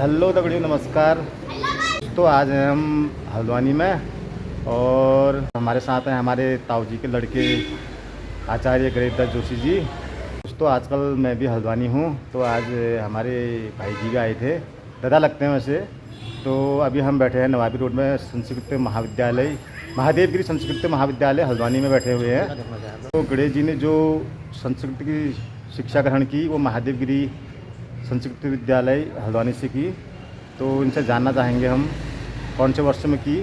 Hello दगड़ियों, नमस्कार। तो आज हैं हम हल्द्वानी में और हमारे साथ हैं हमारे ताऊ जी के लड़के आचार्य गणेश जोशी जी। तो आजकल मैं भी हल्द्वानी हूँ, तो आज हमारे भाई जी भी आए थे, दादा लगते हैं वैसे। तो अभी हम बैठे हैं नवाबी रोड में संस्कृत महाविद्यालय, महादेवगिरी संस्कृत महाविद्यालय हल्द्वानी में बैठे हुए हैं। तो गणेश जी ने जो संस्कृत की शिक्षा ग्रहण की वो महादेवगिरी संस्कृत विद्यालय हल्द्वानी से की। तो इनसे जानना चाहेंगे हम कौन से वर्ष में की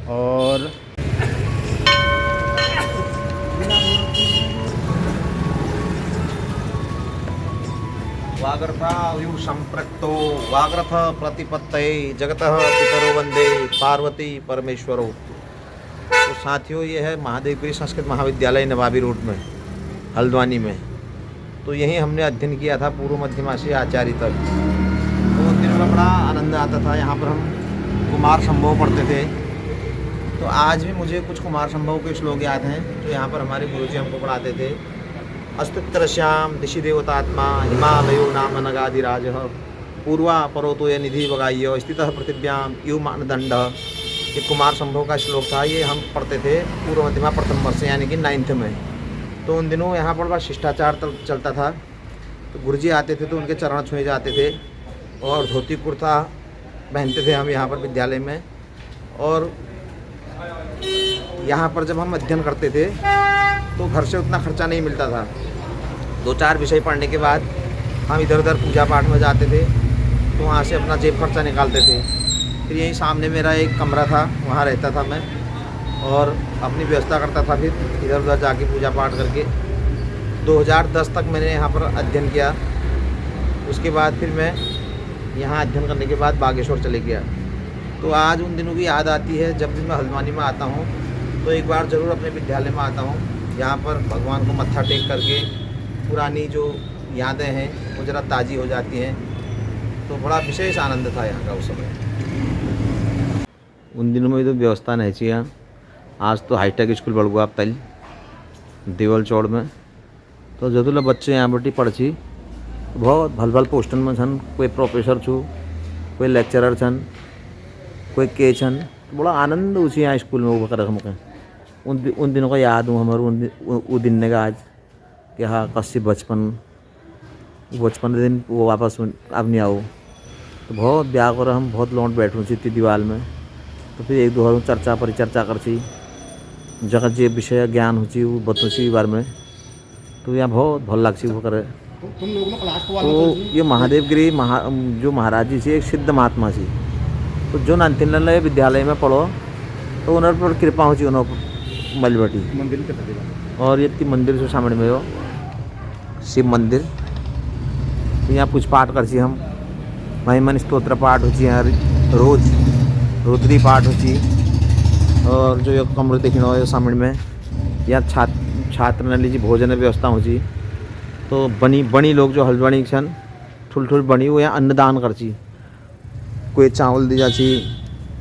और वागर्थायु संप्रक्तो वागरथ प्रतिपत्तये जगतः पितरो वंदे पार्वती परमेश्वरो। तो साथियों, ये है महादेवगिरी संस्कृत महाविद्यालय नवाबी रोड में हल्द्वानी में। तो यहीं हमने अध्ययन किया था पूर्व मध्यमा से आचार्य तक। तो उन दिनों में बड़ा आनंद आता था। यहाँ पर हम कुमार संभव पढ़ते थे। तो आज भी मुझे कुछ कुमार संभव के श्लोक याद हैं जो यहाँ पर हमारे गुरुजी हमको पढ़ाते थे। अस्तित्रश्याम दिशि देवतात्मा हिमालयो नाम नगाधिराज पूर्वा परोतो ये निधि वगाह्य स्थितः पृथिव्याम यु मानदंड। ये कुमार संभव का श्लोक था। ये हम पढ़ते थे पूर्व मध्यमा प्रथम वर्ष यानी कि 9th में। तो उन दिनों यहाँ पर बड़ा शिष्टाचार चलता था। तो गुरुजी आते थे तो उनके चरण छुए जाते थे और धोती कुर्ता पहनते थे हम यहाँ पर विद्यालय में। और यहाँ पर जब हम अध्ययन करते थे तो घर से उतना खर्चा नहीं मिलता था। 2-4 विषय पढ़ने के बाद हम इधर उधर पूजा पाठ में जाते थे, तो वहाँ से अपना जेब खर्चा निकालते थे। फिर यहीं सामने मेरा एक कमरा था, वहाँ रहता था मैं और अपनी व्यवस्था करता था। फिर इधर उधर जाके पूजा पाठ करके 2010 तक मैंने यहाँ पर अध्ययन किया। उसके बाद फिर मैं यहाँ अध्ययन करने के बाद बागेश्वर चले गया। तो आज उन दिनों की याद आती है। जब भी मैं हल्द्वानी में आता हूँ तो एक बार ज़रूर अपने विद्यालय में आता हूँ। यहाँ पर भगवान को मत्था टेक करके पुरानी जो यादें हैं वो ज़रा ताज़ी हो जाती हैं। तो बड़ा विशेष आनंद था यहाँ का उस समय। उन दिनों में तो व्यवस्था नहीं थी यहाँ। आज तो हाईटेक स्कूल बढ़ गया अब तल देवल चौड़ में। तो जो बच्चे यहाँ बटी पढ़ी बहुत भल भल पोस्टन में छन। कोई प्रोफेसर छू, कोई लेक्चरर छन, कोई के छन। तो बड़ा आनंद उसी यहाँ स्कूल में वो कर मुझे उन दिनों का याद हूँ हमारे उन दिन ने का आज कि हाँ कस्सी बचपन दिन वो वापस अब नहीं आओ। तो बहुत ब्याह कर हम बहुत लौट बैठूँ इतनी दीवार में। तो फिर एक दो चर्चा परिचर्चा कर जगह जे विषय ज्ञान हो वो बतूँ बार में। तो यहाँ बहुत भल लग वो करे। तो ये महादेवगिरी जो महाराज जी से एक सिद्ध महात्मा सी। तो जो अंतिम विद्यालय में पढ़ो तो उन्होंने पर कृपा हो उन्होंने मलबटी मंदिर के और ये मंदिर से सामने में हो शिव मंदिर। तो यहाँ कुछ पाठ कर हम महिमन स्तोत्र पाठ हो रोज रुद्री पाठ हो। और जो एक कमरे देखने हो सामने में यहाँ छात्र ने लीजिए भोजन व्यवस्था हो। तो बनी लोग जो हल्द्वानी छन ठुल बनी वो यहाँ अन्नदान कर। कोई चावल दी जाची,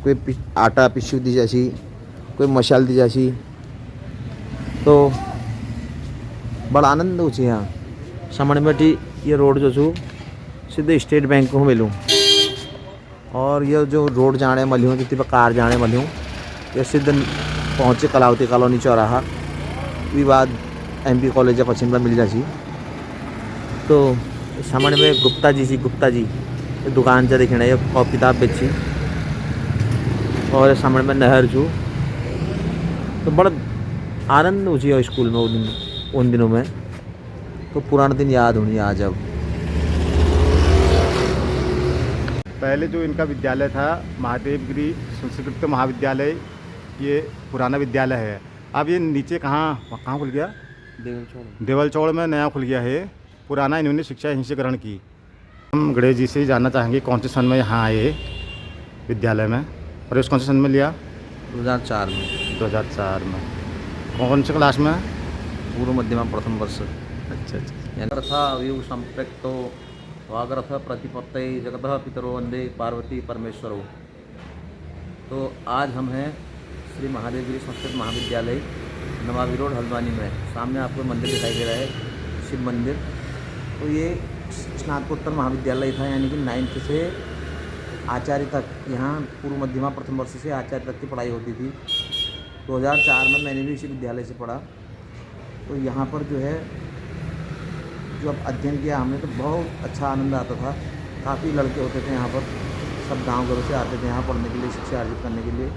कोई आटा पिस्यू दी जाची, कोई मशाल दी जाची। तो बड़ा आनंद हो यहाँ सामने में। ये रोड जो छू सीधे स्टेट बैंक को मिलूँ और ये जो रोड जाने मली हूँ जितनी कार जाने मली हूँ ये सीधे पहुँचे कलावती कॉलोनी चौराहा। विवाद MP कॉलेज या पश्चिम में मिल जाची। तो सामने में गुप्ता जी दुकान से देखना ये कॉपी किताब बेची और सामने में नहर छू। तो बड़ा आनंद हो स्कूल में उन दिनों में। तो पुराने दिन याद होनी आज। अब पहले जो इनका विद्यालय था महादेवगिरी संस्कृत महाविद्यालय, ये पुराना विद्यालय है। अब ये नीचे कहाँ खुल गया? देवल चौड़ में नया खुल गया है। पुराना इन्होंने शिक्षा यहीं से ग्रहण की। हम गणेश जी से जानना चाहेंगे कौन से सन में यहाँ आए विद्यालय में, और इस कौन से सन में लिया? 2004 में। 2004 में। कौन से क्लास में? पूर्व मध्यमा प्रथम वर्ष। अच्छा। था व्यू संप्रक्तो वागरथ प्रतिपत्तये जगतः पितरो वंदे पार्वती परमेश्वरो। तो आज हम हैं श्री महादेवगिरी संस्कृत महाविद्यालय नवाबी रोड हल्द्वानी में। सामने आपको मंदिर दिखाई दे रहा है, शिव मंदिर। तो ये स्नातकोत्तर महाविद्यालय था, यानी कि 9th से आचार्य तक यहाँ पूर्व मध्यमा प्रथम वर्ष से आचार्य तक की पढ़ाई होती थी। 2004 में मैंने भी इसी विद्यालय से पढ़ा। तो यहाँ पर जो है जो अब अध्ययन किया हमने तो बहुत अच्छा आनंद आता था। काफ़ी लड़के होते थे यहाँ पर, सब गांव घरों से आते थे यहाँ पढ़ने के लिए, शिक्षा अर्जित करने के लिए।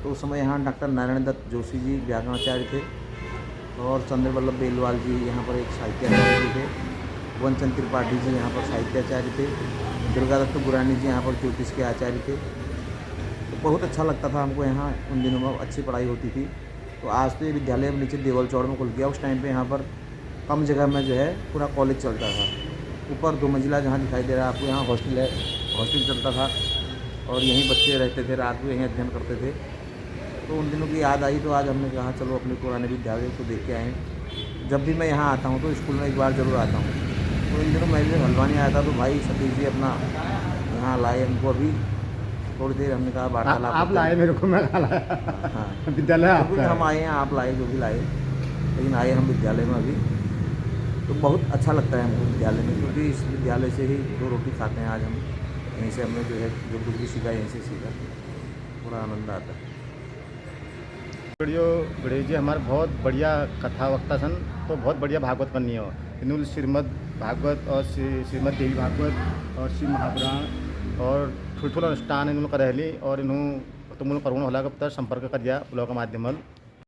तो उस समय यहाँ डॉक्टर नारायण दत्त जोशी जी व्याकरणाचार्य थे और चंद्र वल्लभ बेलवाल जी यहाँ पर एक साहित्याचार्य जी थे। वनचंद त्रिपाठी जी यहाँ पर साहित्याचार्य थे। दुर्गादत्त गुरानी जी यहाँ पर ज्योतिष के आचार्य थे। तो बहुत अच्छा लगता था हमको यहाँ, उन दिनों में अच्छी पढ़ाई होती थी। तो आज तो ये विद्यालय नीचे देवल चौड़ में खुल गया। उस टाइम पे यहाँ पर कम जगह में जो है पूरा कॉलेज चलता था। ऊपर 2 मंजिला जहाँ दिखाई दे रहा है आपको, यहाँ हॉस्टल है, हॉस्टल चलता था और यहीं बच्चे रहते थे, रात को यहीं अध्ययन करते थे। तो उन दिनों की याद आई तो आज हमने कहा चलो अपने पुराने विद्यालय को देख के आएँ। जब भी मैं यहाँ आता हूँ तो स्कूल में एक बार ज़रूर आता हूँ। तो इन दिनों मैं भी हल्द्वानी आया था तो भाई सतीश जी अपना यहाँ लाए हमको। अभी थोड़ी देर हमने कहा वार्तालाप आप लाए मेरे को, मैं कहाँ लाया? हाँ विद्यालय तो आपका हम आए हैं, आप लाए जो भी लाए, लेकिन आए हम विद्यालय में अभी। तो बहुत अच्छा लगता है हमको विद्यालय में, क्योंकि इस विद्यालय से ही 2 रोटी खाते हैं आज हम। यहीं से हमने जो है जो कुछ भी सीखा यहीं से सीखा, पूरा आनंद आता है। गणेश जी हमारे बहुत बढ़िया कथा वक्ता सन, तो बहुत बढ़िया भागवत करनी हो। इन्होंने श्रीमद् भागवत और श्रीमद् देवी भागवत और श्री महापुराण और थोड़ा थोड़ा अनुष्ठान इन्होंने करेली और इन्हों तो मुझे करुण होला का संपर्क कर दिया ब्लॉग के माध्यम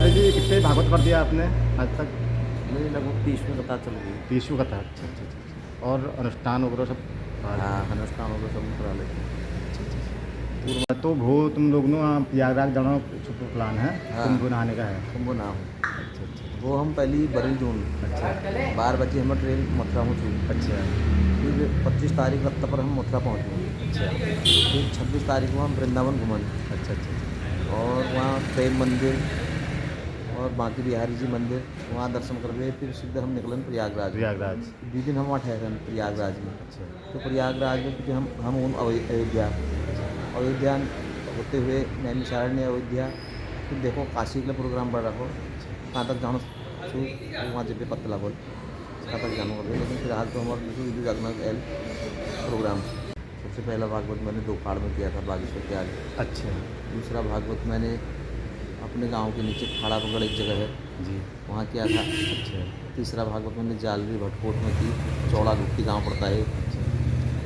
जी। कितने भागवत कर दिया आपने आज तक? मुझे लगभग 30 में कथा चल गई। 30 कथा। अच्छा। और अनुष्ठान वगैरह सब? हाँ, अनुष्ठान वगैरह सब करा लेते हैं। तो वो तुम लोग ना प्रयागराज जाना प्लान है? हाँ। कुंभ नहाने का है? कुंभ ना हो। अच्छा। वो हम पहली बरल जून। अच्छा। 12 बजे हमें ट्रेन मथुरा पहुँची। अच्छा। फिर 25 तारीख रत्ता पर हम मथुरा पहुँचे। अच्छा। फिर 26 तारीख को हम वृंदावन घूमन। अच्छा। और वहाँ प्रेम मंदिर और बांकी बिहारी जी मंदिर वहाँ दर्शन करके फिर सीधे हम निकलन प्रयागराज। 2 दिन हम वहाँ ठहरन प्रयागराज में। अच्छा। तो प्रयागराज में फिर हम अयोध्या होते हुए नैमिषारण्य अयोध्या, फिर देखो काशी के प्रोग्राम बढ़ रखो कहाँ तक जानो छू वहाँ जब पता लगल कहाँ तक जानो कर। लेकिन फिर आज तो हमारे जागना एल प्रोग्राम। सबसे पहला भागवत मैंने दोपहाड़ में किया था बागेश्वर के आगे। अच्छा। दूसरा भागवत मैंने अपने गांव के नीचे ठाड़ा पकड़ एक जगह है जी, वहाँ किया था। अच्छा। तीसरा भागवत मैंने जालरी भटकोट में की, चौड़ा गुप्ती गांव पड़ता है।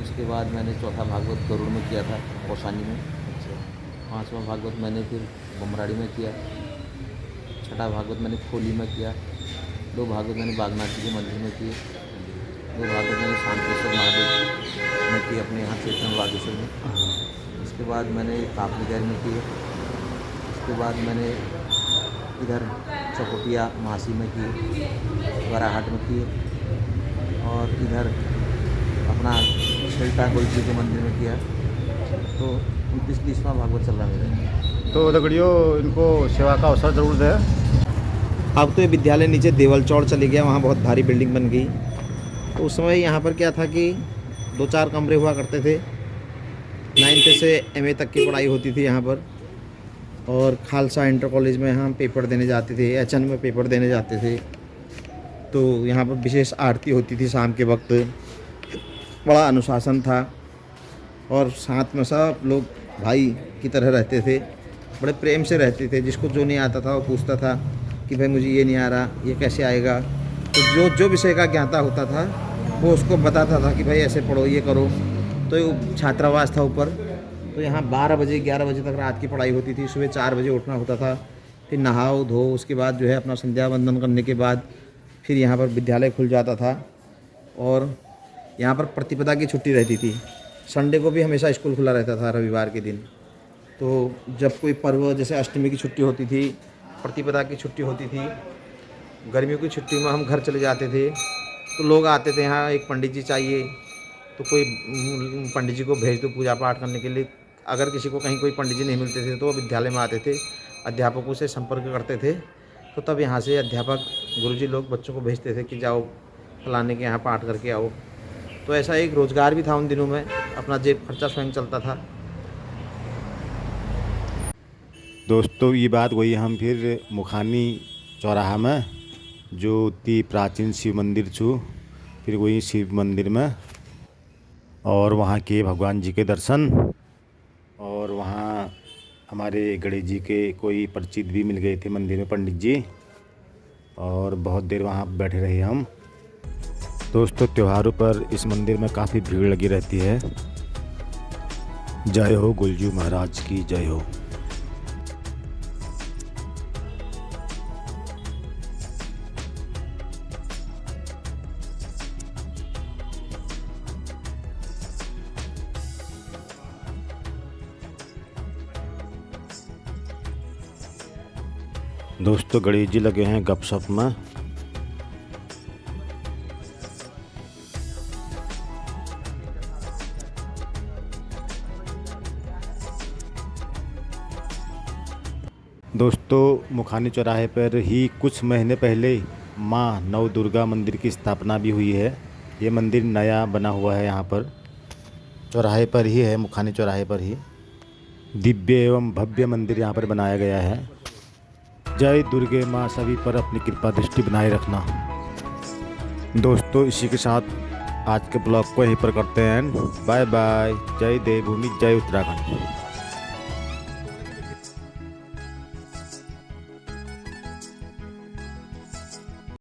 उसके बाद मैंने चौथा भागवत गरुड़ में किया था, कौसानी में। अच्छा। 5वां भागवत मैंने फिर बमराड़ी में किया। 6ठा भागवत मैंने खोली में किया। 2 भागवत मैंने बागनाथ जी के मंदिर में किए। 2 भागवत मैंने शांतेश्वर महादेव में किए अपने यहाँ क्षेत्र में बागेश्वर में। उसके बाद मैंने कापलीगढ़ में किए। उसके बाद मैंने इधर चकोटिया महासी में किए, बराहाट में किए और इधर अपना छिलटा गोलजी के मंदिर में किया। तो 29वां भागवत चल रहा मेरा। तो दगड़ियों इनको सेवा का अवसर ज़रूर दे। अब तो ये विद्यालय नीचे देवल चौड़ चली गया, वहाँ बहुत भारी बिल्डिंग बन गई। तो उस समय यहाँ पर क्या था कि 2-4 कमरे हुआ करते थे। 9th से MA तक की पढ़ाई होती थी यहाँ पर। और खालसा इंटर कॉलेज में हम पेपर देने जाते थे, HN में पेपर देने जाते थे। तो यहाँ पर विशेष आरती होती थी शाम के वक्त, बड़ा अनुशासन था और साथ में सब लोग भाई की तरह रहते थे, बड़े प्रेम से रहते थे। जिसको जो नहीं आता था वो पूछता था कि भाई मुझे ये नहीं आ रहा, ये कैसे आएगा। तो जो विषय का ज्ञाता होता था वो उसको बताता था कि भाई ऐसे पढ़ो, ये करो। तो छात्रावास था ऊपर। तो यहाँ 12 बजे 11 बजे तक रात की पढ़ाई होती थी। सुबह 4 बजे उठना होता था, फिर नहाओ धो, उसके बाद जो है अपना संध्या वंदन करने के बाद फिर यहाँ पर विद्यालय खुल जाता था। और यहाँ पर प्रतिपदा की छुट्टी रहती थी। संडे को भी हमेशा स्कूल खुला रहता था, रविवार के दिन। तो जब कोई पर्व जैसे अष्टमी की छुट्टी होती थी, प्रतिपदा की छुट्टी होती थी, गर्मियों की छुट्टी में हम घर चले जाते थे। तो लोग आते थे, यहाँ एक पंडित जी चाहिए, तो कोई पंडित जी को भेज दो पूजा पाठ करने के लिए। अगर किसी को कहीं कोई पंडित जी नहीं मिलते थे तो वो विद्यालय में आते थे, अध्यापकों से संपर्क करते थे। तो तब यहाँ से अध्यापक गुरुजी लोग बच्चों को भेजते थे कि जाओ फलाने के यहाँ पाठ करके आओ। तो ऐसा एक रोज़गार भी था उन दिनों में, अपना जेब खर्चा स्वयं चलता था। दोस्तों ये बात वही हम फिर मुखानी चौराहा में जो अति प्राचीन शिव मंदिर छू, फिर वही शिव मंदिर में और वहाँ के भगवान जी के दर्शन हमारे गणेश जी के कोई परिचित भी मिल गए थे मंदिर में, पंडित जी, और बहुत देर वहाँ बैठे रहे हम। दोस्तों त्योहारों पर इस मंदिर में काफ़ी भीड़ लगी रहती है। जय हो गुलजू महाराज की जय हो। दोस्तों गणेश जी लगे हैं गपशप में। दोस्तों मुखानी चौराहे पर ही कुछ महीने पहले माँ नव दुर्गा मंदिर की स्थापना भी हुई है। ये मंदिर नया बना हुआ है, यहाँ पर चौराहे पर ही है, मुखानी चौराहे पर ही दिव्य एवं भव्य मंदिर यहाँ पर बनाया गया है। जय दुर्गे माँ, सभी पर अपनी कृपा दृष्टि बनाए रखना। दोस्तों इसी के साथ आज के ब्लॉग को यहीं पर करते हैं। Bye bye. जय देवभूमि, जय उत्तराखंड।